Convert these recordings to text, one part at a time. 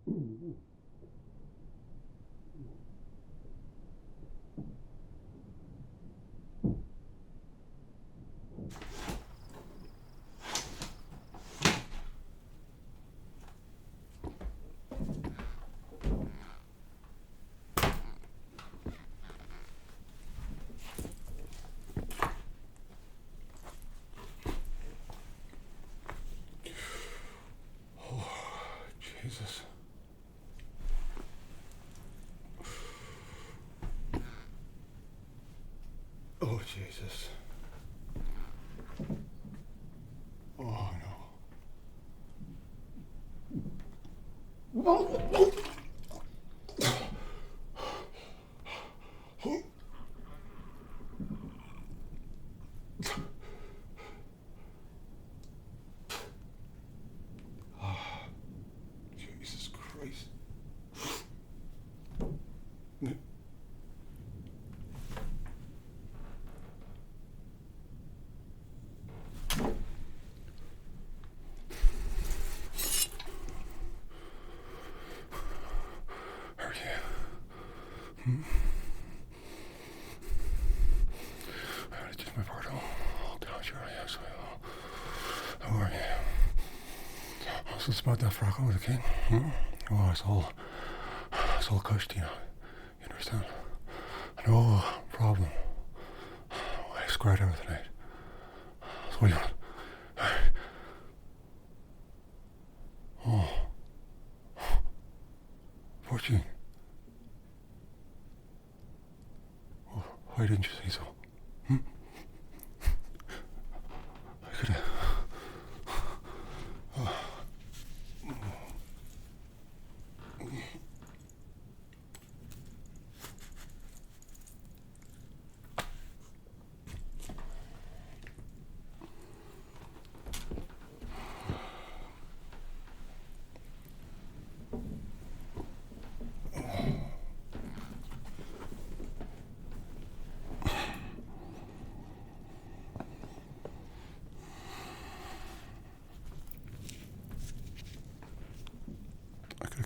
Jesus. Oh, Jesus. Oh, no. Jesus Christ. I gotta check my portal. Oh, God, sure, yes, I will. How are you? What's this about that frock over the king? Oh, it's all cushed, you know. You understand? No problem. I squared everything out. So what do you want? Oh. Fortune. Oh, why didn't you say so? I could have...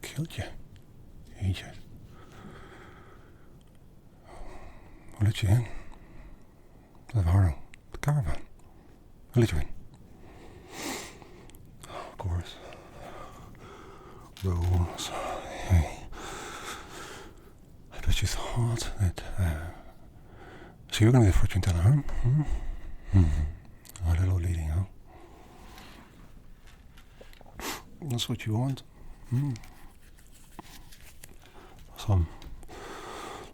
killed you. Idiot. I'll let you in. The caravan. I'll let you in. Of course. Rules. Hey. I bet you thought that, so you're going to be the fortune teller, huh? A little leading, huh? That's what you want? Some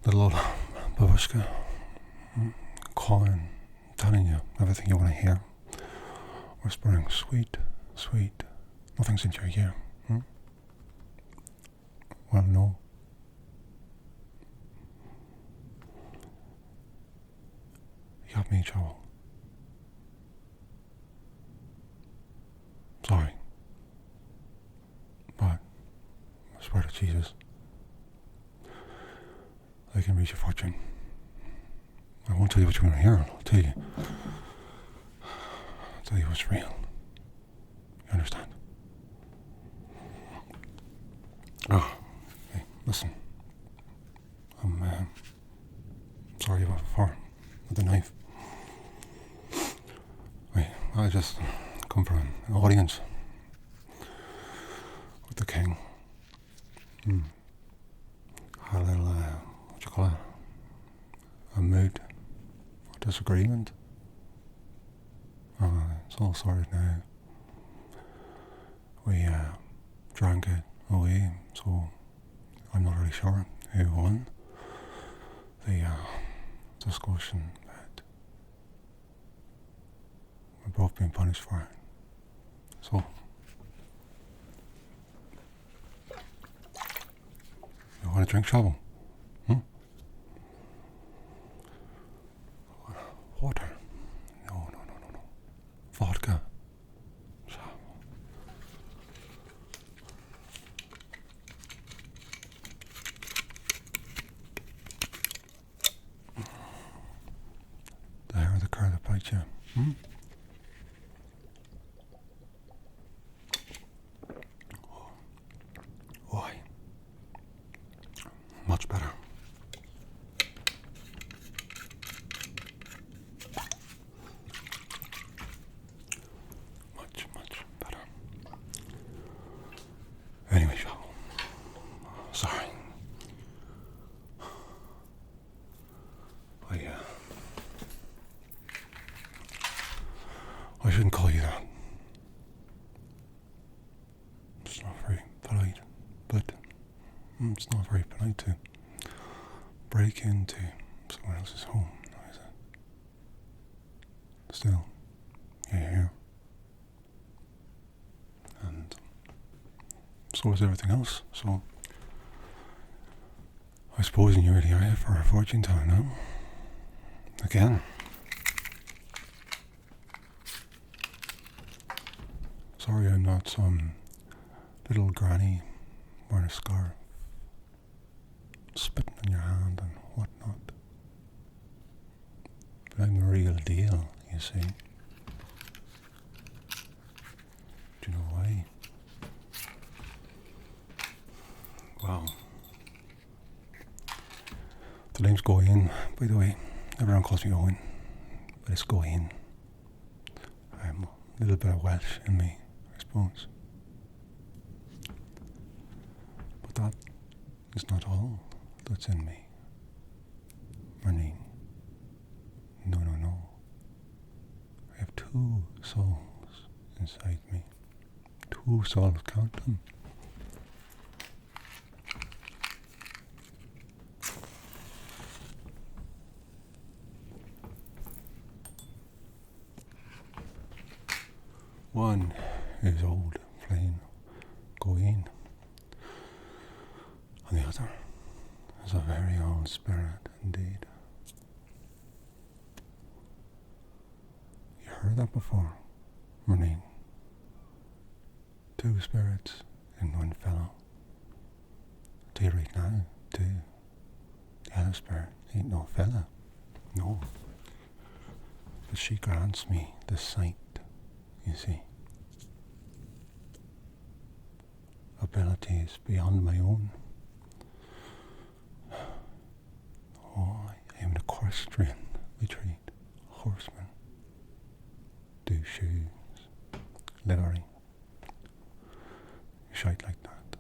little old babushka calling, telling you everything you want to hear, whispering sweet, sweet, nothing's in your ear. Well, no. You got me in trouble. Sorry. But I swear to Jesus, I can reach your fortune. I won't tell you what you're going to hear. I'll tell you. I'll tell you what's real. You understand? Oh, hey, listen. I'm sorry about before with the knife. Wait, I just come from an audience with the king. Had a little, what you call it? A mood, a disagreement. It's all sorted now. We drank it away, so I'm not really sure who won the discussion, but we're both being punished for it. So, you want a drink, Shovel? Water? No. Vodka. Shovel. The hair of the cur that bites you. Why? Much better. Much, much better. Anyway, Shovel. Sorry. I shouldn't call you that. It's not very polite, but it's not very polite to break into someone else's home, is it? Still, you're here. And so is everything else, so I suppose in your area for a fortune telling now. Again. Sorry I'm not some little granny wearing a scarf, spitting on your hand and whatnot. But I'm the real deal, you see. Do you know why? Well, the name's Goyen, by the way. Everyone calls me Owen, but it's Goyen. I'm a little bit of Welsh in me, I suppose. But that is not all that's in me. Marlene. No. I have 2 souls inside me. 2 souls, count them. One is old, plain, Goyen, and the other is a very old spirit indeed. You heard that before, Marlene? 2 spirits in one fellow. Do you read now, too? The other spirit ain't no fella, no. But she grants me the sight, you see. Abilities beyond my own. Oh, I am an equestrian, we treat. Horseman. Do shoes. Livery. Shite like that.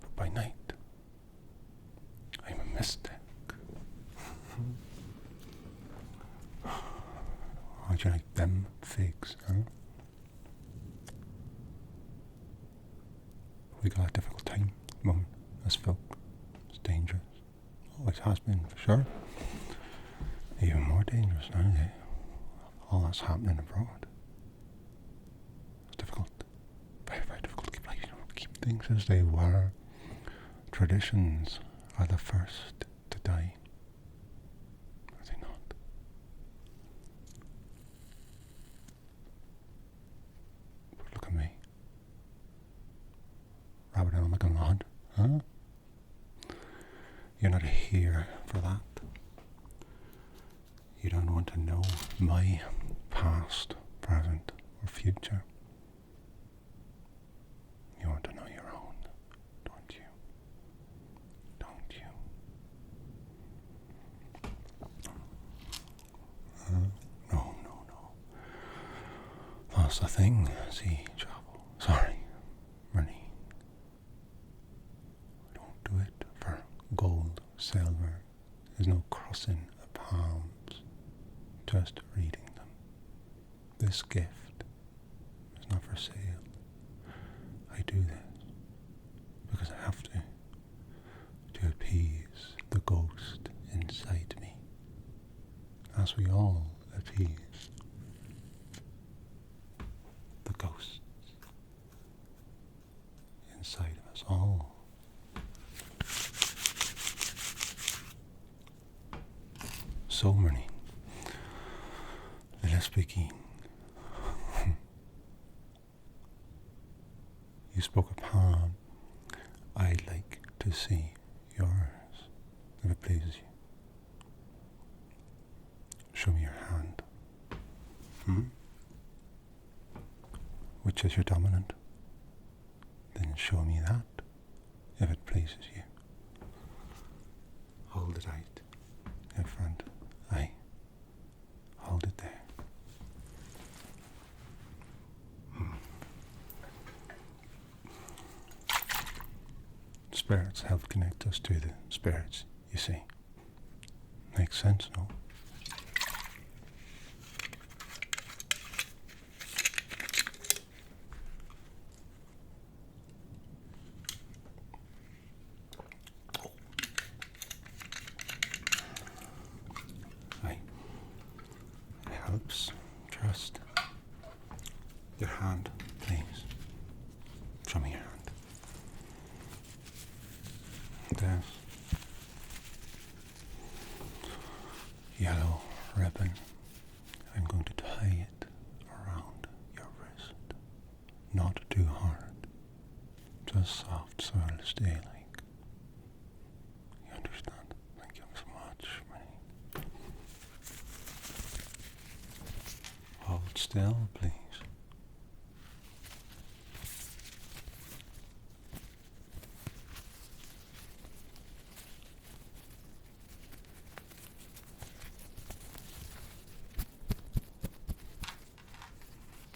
But by night, I'm a mystic. How'd you like them figs, huh? We got a difficult time, Mum, as folk. It's dangerous. Always has been, for sure. Even more dangerous now, eh? All that's happening abroad. It's difficult. Very, very difficult to keep life, keep things as they were. Traditions are the first to die. Are they not? But look at me. Rabbit on like a lad, huh? You're not here for that. You don't want to know my past, present, or future. You want to know your own, don't you? Don't you? No. That's the thing, see, Chapel. Sorry, Rennie. Don't do it for gold, silver. There's no crossing of palms, just reading them. This gift is not for sale. I do this because I have to appease the ghost inside me, as we all appease the ghosts inside of us all. So many. Let us begin. You spoke of palm. I'd like to see yours, if it pleases you. Show me your hand. Which is your dominant? Then show me that, if it pleases you. Hold it out in front. Aye. Hold it there. Spirits help connect us to the spirits, you see. Makes sense, no? Aye. It helps. Trust. Your hand, please. Show me your hand. There's yellow ribbon. I'm going to tie it around your wrist. Not too hard. Just soft so it'll stay like. You understand? Thank you so much, Minnie. Hold still, please.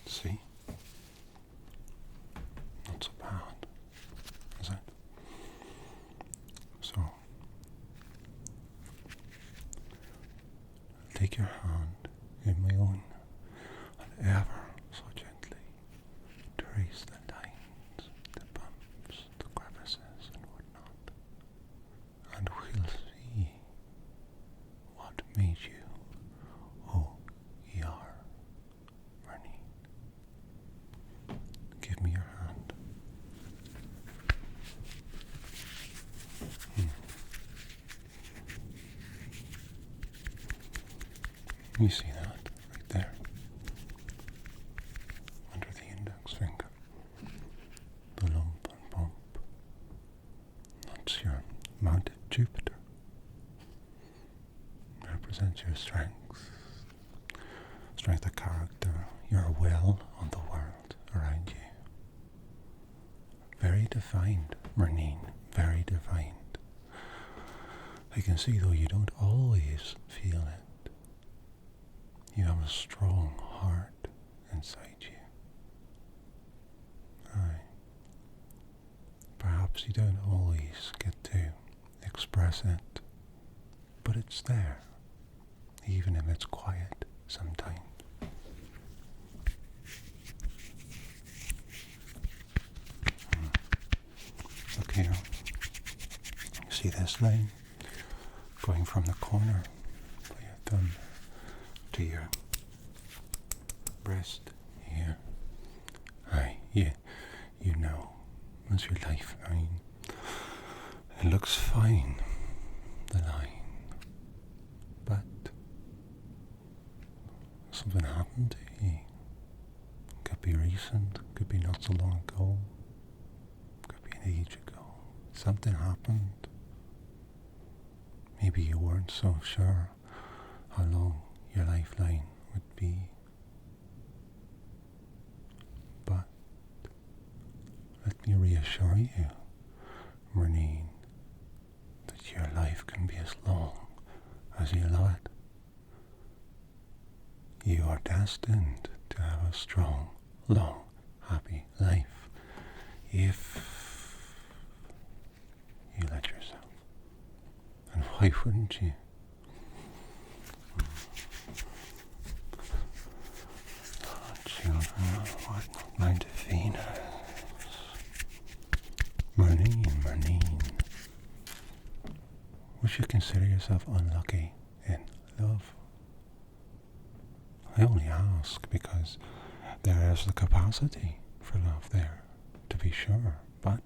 See? Not so bad, is it? So, take your hand in my own and ever so gently trace the lines, the bumps, the crevices and whatnot, and we'll see what made you who you are, Bernie. Give me your hand. You see that right there? Under the index finger. The lump and bump. That's your mounted Jupiter. Represents your strength. Strength of character, your will on the world around you. Very defined, Mernine, very defined. I can see though you don't always feel it. You have a strong heart inside you. Aye. Perhaps you don't always get to express it, but it's there, even if it's quiet sometimes. Look here. You see this line? Going from the corner by your thumb to your breast here. Aye, you know. That's your lifeline. It looks fine, the line. But something happened to you. Could be recent, could be not so long ago, could be an age ago. Something happened. Maybe you weren't so sure how long your lifeline would be. But let me reassure you, Mernine, that your life can be as long as you allow it. You are destined to have a strong, long, happy life if you let yourself. And why wouldn't you? Oh, children, what mind of Venus? Mernine. Would you consider yourself unlucky in love? I only ask because there is the capacity for love there, to be sure, but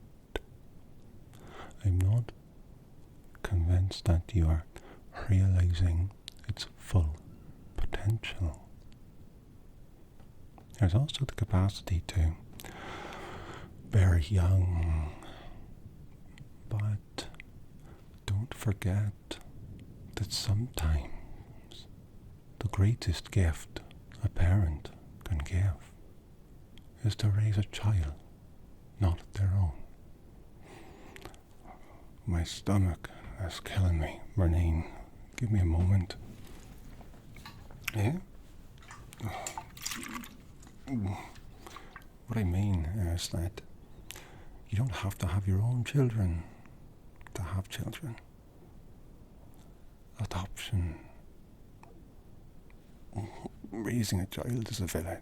I'm not convinced that you are realizing its full potential. There's also the capacity to bear young, but don't forget that sometimes the greatest gift a parent can give is to raise a child not their own. my stomach is killing me. Marlene, give me a moment. Yeah? What I mean is that you don't have to have your own children to have children. Adoption. Raising a child is a village.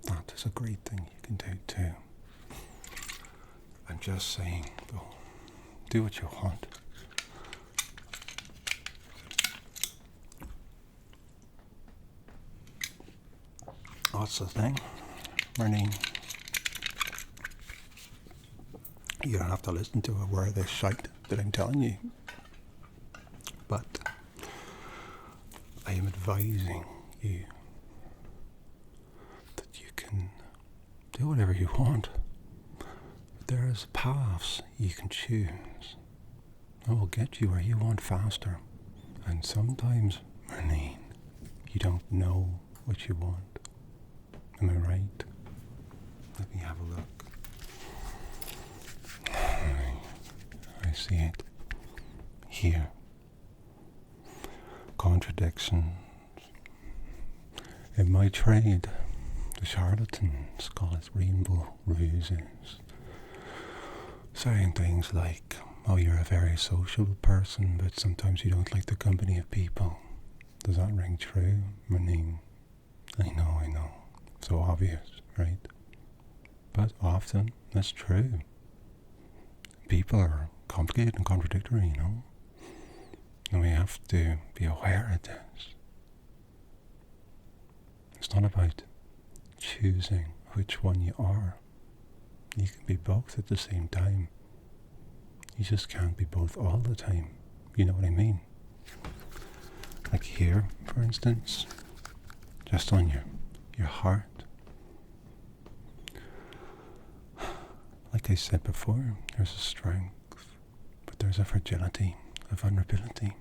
That is a great thing you can do too. I'm just saying, though, do what you want. That's the thing, Marlene. You don't have to listen to a word of this shite that I'm telling you. But I am advising you that you can do whatever you want. There's paths you can choose that will get you where you want faster. And sometimes, Marlene, you don't know what you want. Am I right? Let me have a look. I see it here. Contradictions. In my trade, the charlatans call it rainbow ruses. Saying things like, oh, you're a very sociable person, but sometimes you don't like the company of people. Does that ring true, Marlene? I know. So obvious, right? But often, that's true. People are complicated and contradictory, you know? And we have to be aware of this. It's not about choosing which one you are. You can be both at the same time. You just can't be both all the time. You know what I mean? Like here, for instance, just on your heart. Like I said before, there's a strength, but there's a fragility, a vulnerability.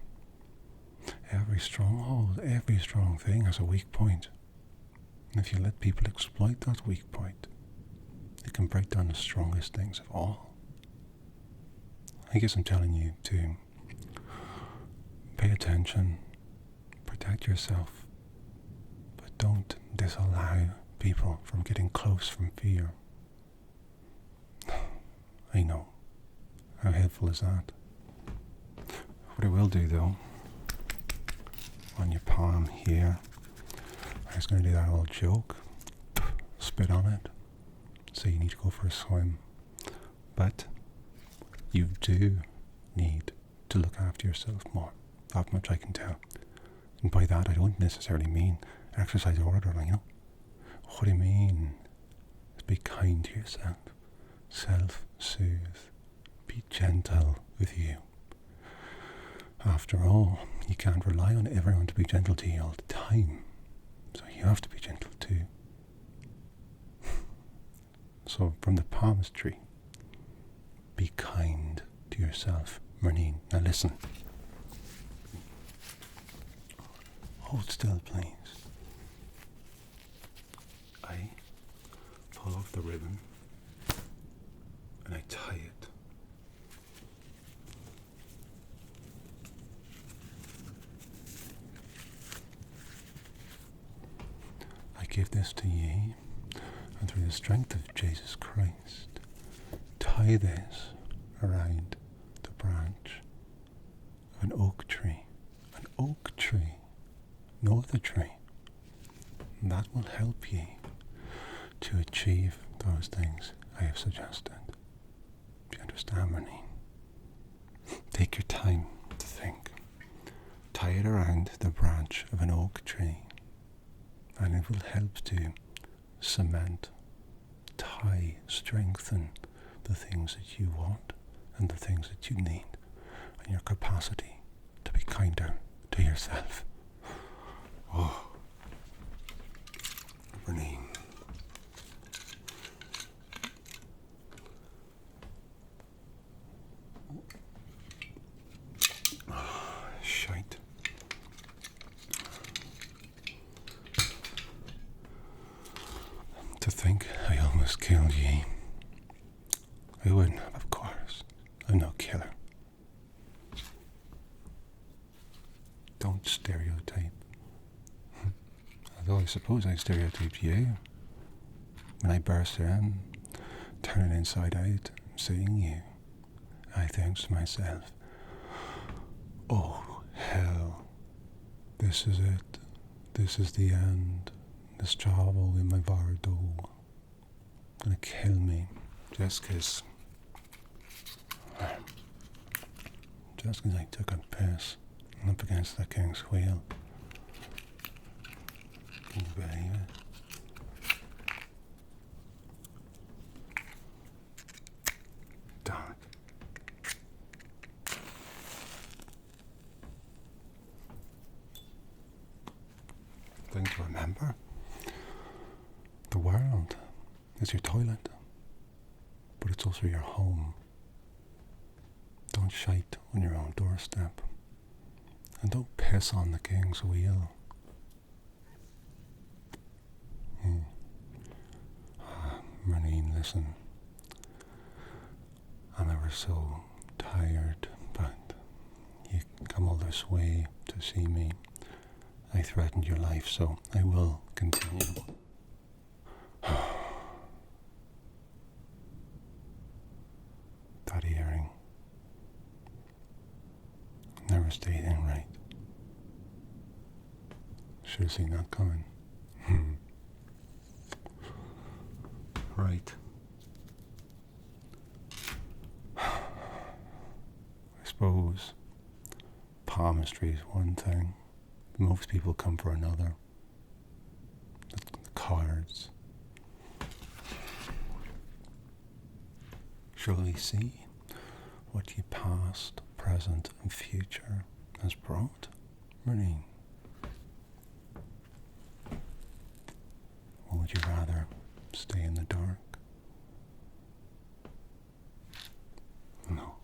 Every stronghold, every strong thing has a weak point. And if you let people exploit that weak point, it can break down the strongest things of all. I guess I'm telling you to pay attention, protect yourself, but don't disallow people from getting close from fear. I know. How helpful is that? What I will do though, on your palm here, I was going to do that old joke, spit on it, say you need to go for a swim. But you do need to look after yourself more. That much I can tell. And by that I don't necessarily mean exercise order, you know. What I mean is be kind to yourself. Self-soothe. Be gentle with you. After all, you can't rely on everyone to be gentle to you all the time. So you have to be gentle too. So from the palmistry, be kind to yourself, Marlene. Now listen. Hold still, please. I pull off the ribbon and I tie it. I give this to ye, and through the strength of Jesus Christ, tie this around the branch of an oak tree. An oak tree, no other tree. And that will help ye to achieve those things I have suggested. Do you understand, Marlene? Take your time to think. Tie it around the branch of an oak tree, and it will help to cement, tie, strengthen the things that you want and the things that you need, and your capacity to be kinder to yourself. Oh, Marlene. Shite. To think I almost killed ye. I wouldn't have, of course. I'm no killer. Don't stereotype. Although I suppose I stereotyped you. When I burst in, turning inside out, seeing you, I think to myself, oh, hell, this is it. This is the end. This trouble in my Vardo. Gonna kill me. Just 'cause I took a piss up against the king's wheel. Can you believe it? Dark. Thing to remember. The world is your toilet, but it's also your home. Don't shite on your own doorstep. And don't piss on the king's wheel. Marlene, listen. I'm ever so tired, but you come all this way to see me. I threatened your life, so I will continue. That earring never stayed in right. Should have seen that coming. Right. I suppose palmistry is one thing. Most people come for another. The cards. Shall we see what your past, present, and future has brought, Marine? Or would you rather stay in the dark? No.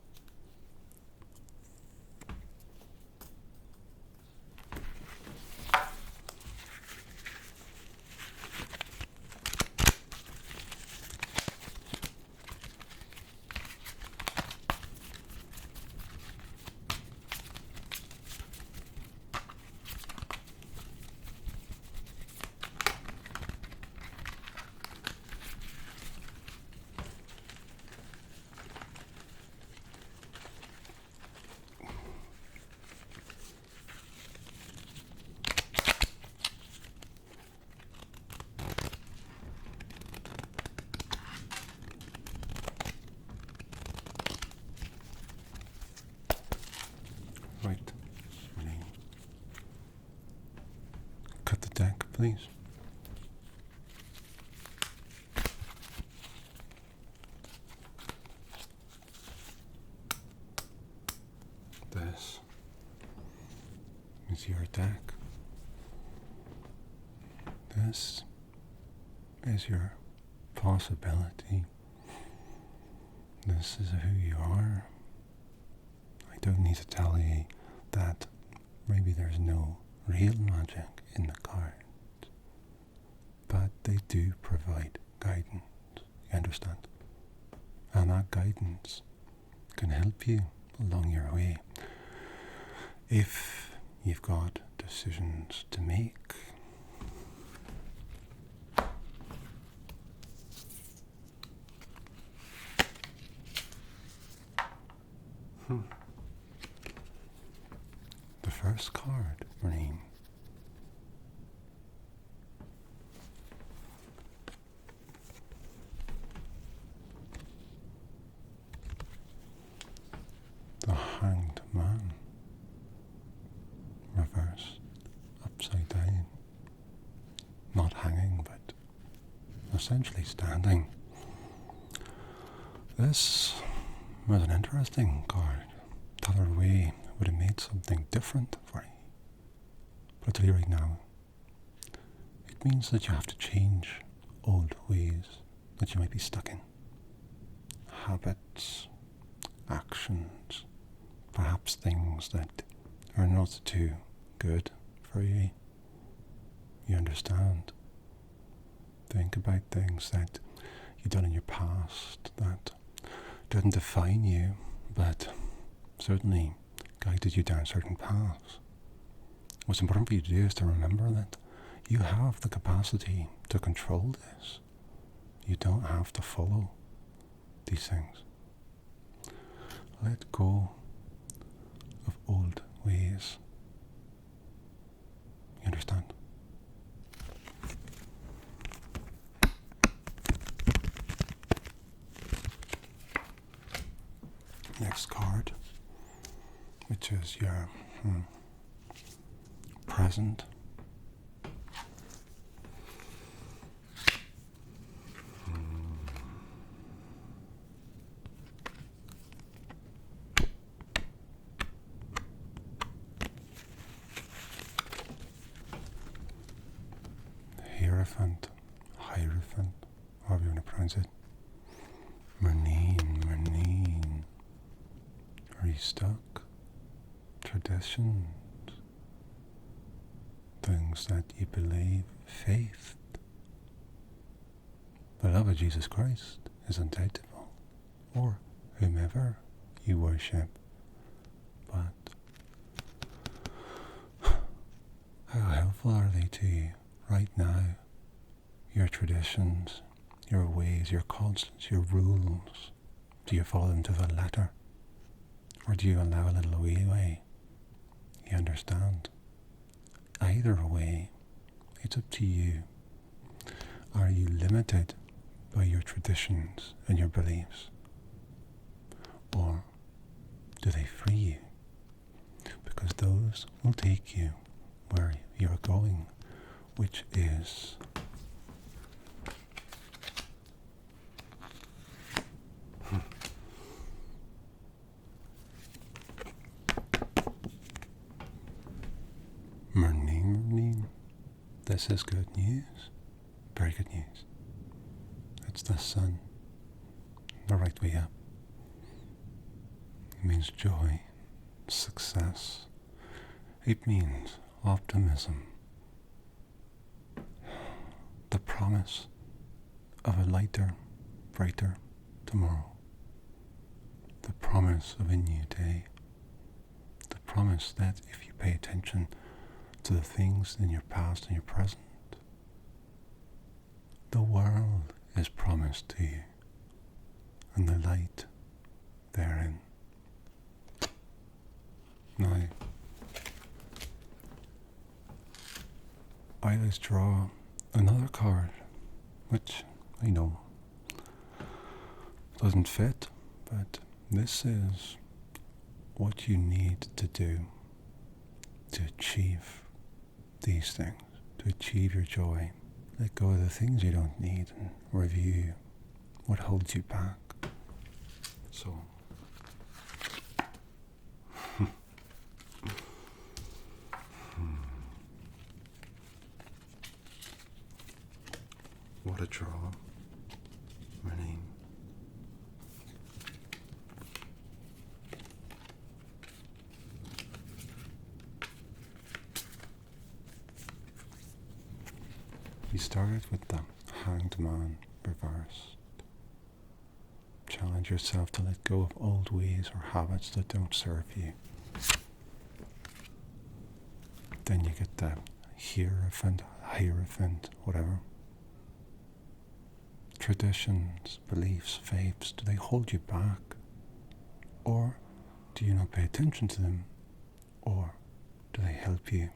Right. Cut the deck, please. This is your deck. This is your possibility. This is who you are. I don't need to tell you that maybe there's no real magic in the cards, but they do provide guidance, you understand? And that guidance can help you along your way if you've got decisions to make. The first card, Marine. The Hanged Man. Reversed, upside down. Not hanging, but essentially standing. This was an interesting card. The other way would have made something different for you. But I'll tell you right now, it means that you have to change old ways that you might be stuck in. Habits, actions, perhaps things that are not too good for you. You understand? Think about things that you've done in your past that didn't define you, but certainly guided you down certain paths. What's important for you to do is to remember that you have the capacity to control this. You don't have to follow these things. Let go of old ways. You understand? Next card, which is your present. Hierophant, however you want to pronounce it. Meridian. Are you stuck? Traditions. Things that you believe, faith. The love of Jesus Christ is untouchable, or whomever you worship. But how helpful are they to you right now? Your traditions, your ways, your constants, your rules. Do you follow them to the letter? Or do you allow a little leeway? You understand? Either way, it's up to you. Are you limited by your traditions and your beliefs? Or do they free you? Because those will take you where you're going, which is Meridian. This is good news. Very good news. It's the sun. The right way up. It means joy, success. It means optimism. The promise of a lighter, brighter tomorrow. The promise of a new day. The promise that if you pay attention to the things in your past and your present, the world is promised to you, and the light therein. Now, I let's draw another card, which I know doesn't fit, but this is what you need to do to achieve these things, to achieve your joy. Let go of the things you don't need and review what holds you back. So, what a draw. Really. We started with the Hanged Man reversed. Challenge yourself to let go of old ways or habits that don't serve you. Then you get the Hierophant, whatever. Traditions, beliefs, faiths, do they hold you back? Or do you not pay attention to them? Or do they help you?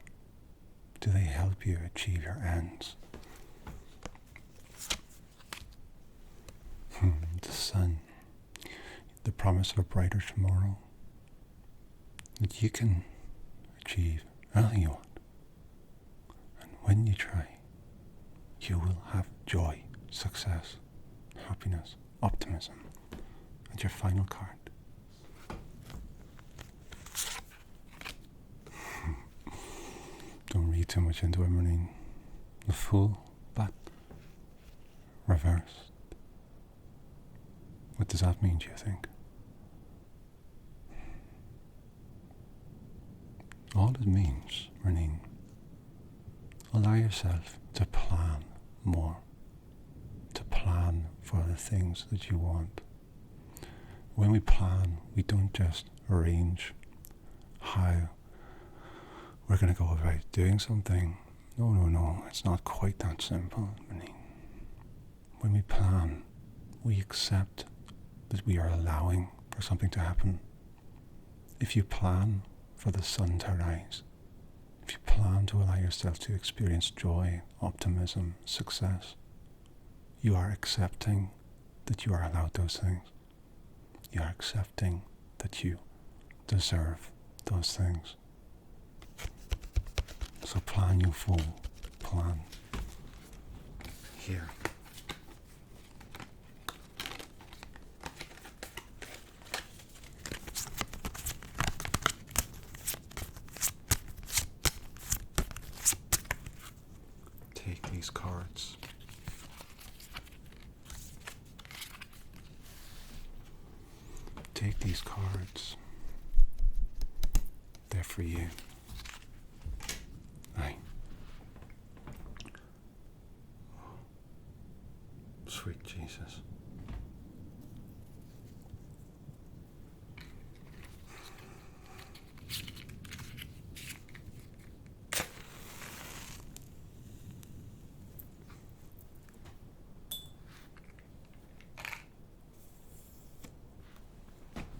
Do they help you achieve your ends? The sun, the promise of a brighter tomorrow, that you can achieve anything you want. And when you try, you will have joy, success, happiness, optimism. And your final card. Don't read too much into it, Marine. The Fool, but reversed. What does that mean, do you think? All it means, Marine, allow yourself to plan more, to plan for the things that you want. When we plan, we don't just arrange how we're going to go about doing something. No, it's not quite that simple. When we plan, we accept that we are allowing for something to happen. If you plan for the sun to rise, if you plan to allow yourself to experience joy, optimism, success, you are accepting that you are allowed those things. You are accepting that you deserve those things. So plan, you fool. Plan. Here. Take these cards. Take these cards. They're for you. Aye. Sweet Jesus.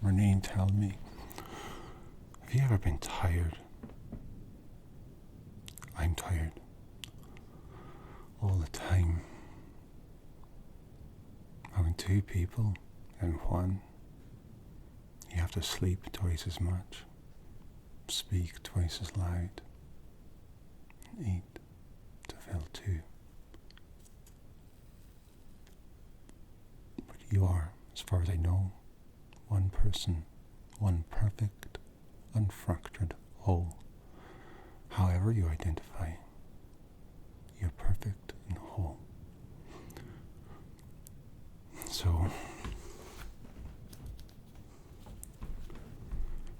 Renee, tell me, have you ever been tired? I'm tired. All the time. Having two people in one. You have to sleep twice as much, speak twice as loud, and eat to fill two. But you are, as far as I know, one person, one perfect, unfractured whole. However you identify, you're perfect and whole. So,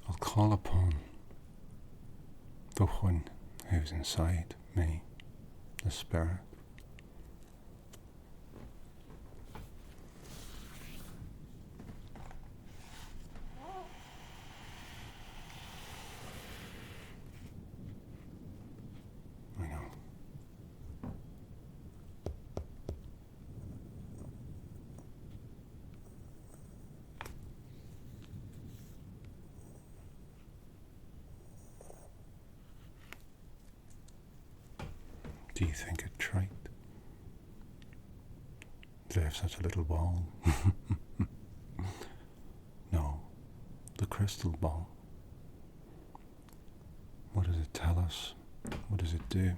I'll call upon the one who's inside me, the Spirit. Do you think it trite? Do they have such a little ball? No, the crystal ball. What does it tell us? What does it do?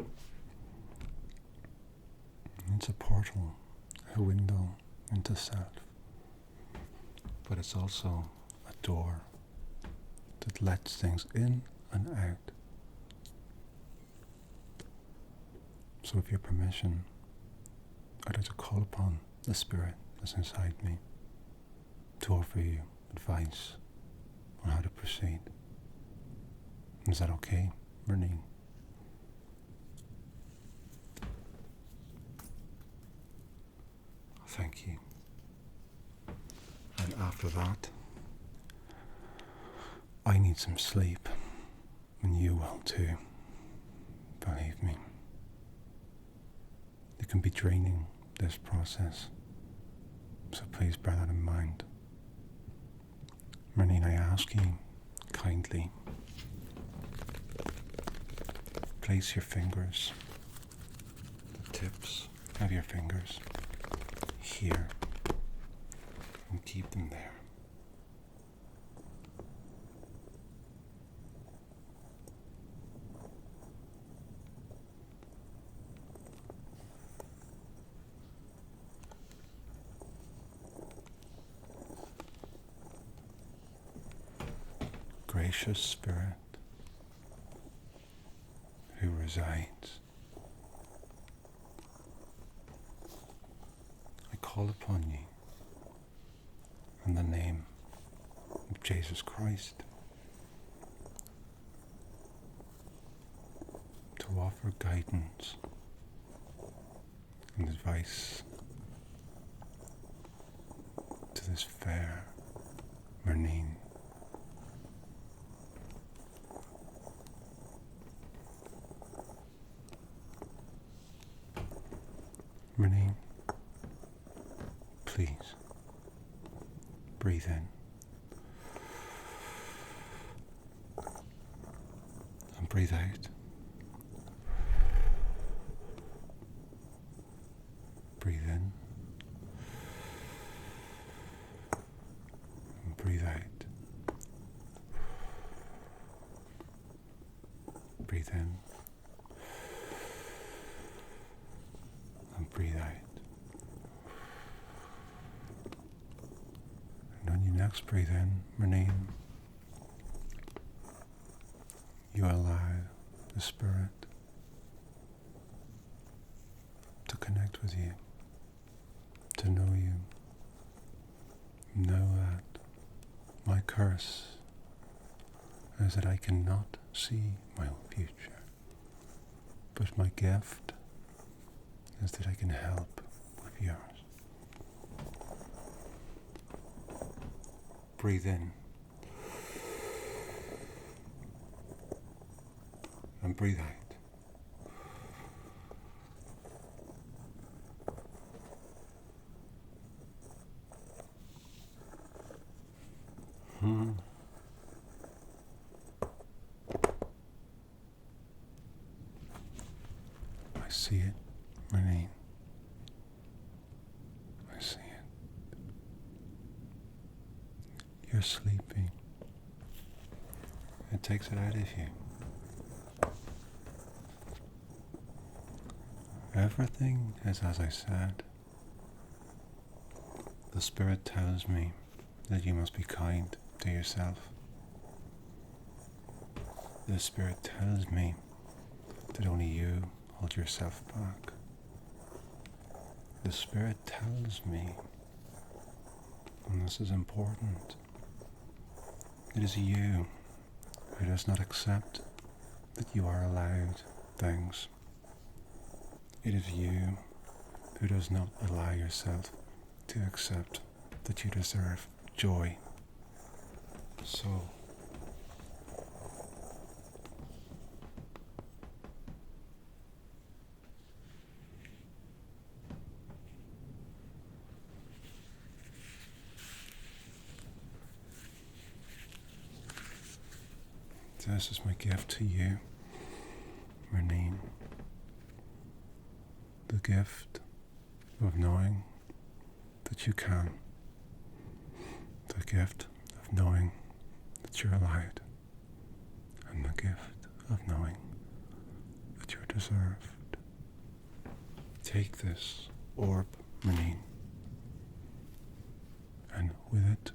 It's a portal, a window into self. But it's also a door that lets things in and out. So with your permission, I'd like to call upon the Spirit that's inside me to offer you advice on how to proceed. Is that okay, Renee? Thank you. And after that, I need some sleep, and you will too, believe me. It can be draining, this process, so please bear that in mind. Renee, I ask you kindly, place your fingers, the tips of your fingers, here, and keep them there. Gracious Spirit who resides, I call upon you in the name of Jesus Christ to offer guidance and advice to this fair, Mernine. Mernine, please breathe in and breathe out. Breathe in and breathe out. Breathe in and breathe out. And when you next breathe in, Mernine, you allow the Spirit to connect with you, to know you. Know that my curse is that I cannot see my own future, but my gift is that I can help with yours. Breathe in and breathe out. I see it, Mernine. I see it. You're sleeping. It takes it out of you. Everything is as I said. The Spirit tells me that you must be kind to yourself. The Spirit tells me that only you hold yourself back. The Spirit tells me, and this is important, it is you who does not accept that you are allowed things. It is you who does not allow yourself to accept that you deserve joy. So, this is my gift to you, Mernine. The gift of knowing that you can. The gift of knowing that you're allowed. And the gift of knowing that you're deserved. Take this orb, Mernine, and with it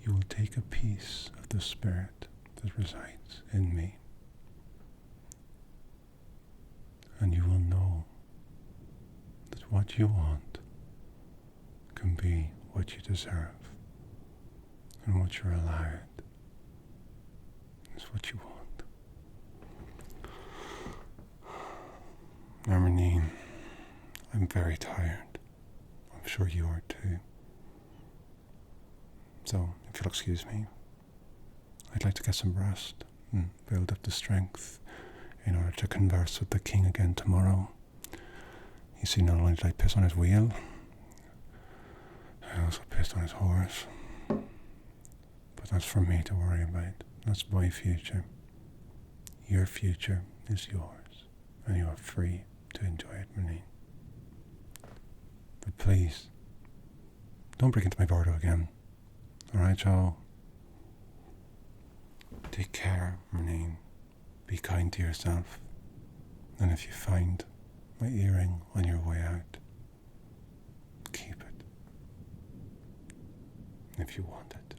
you will take a piece of the Spirit that resides in me, and you will know that what you want can be what you deserve, and what you're allowed is what you want. Now, Mernine, I'm very tired. I'm sure you are too. So, if you'll excuse me, I'd like to get some rest and build up the strength in order to converse with the king again tomorrow. You see, not only did I piss on his wheel, I also pissed on his horse. But that's for me to worry about. That's my future. Your future is yours, and you are free to enjoy it, Mernine. But please, don't break into my bardo again. Alright, Joe? Take care, Mernine. Be kind to yourself. And if you find my earring on your way out, keep it. If you want it.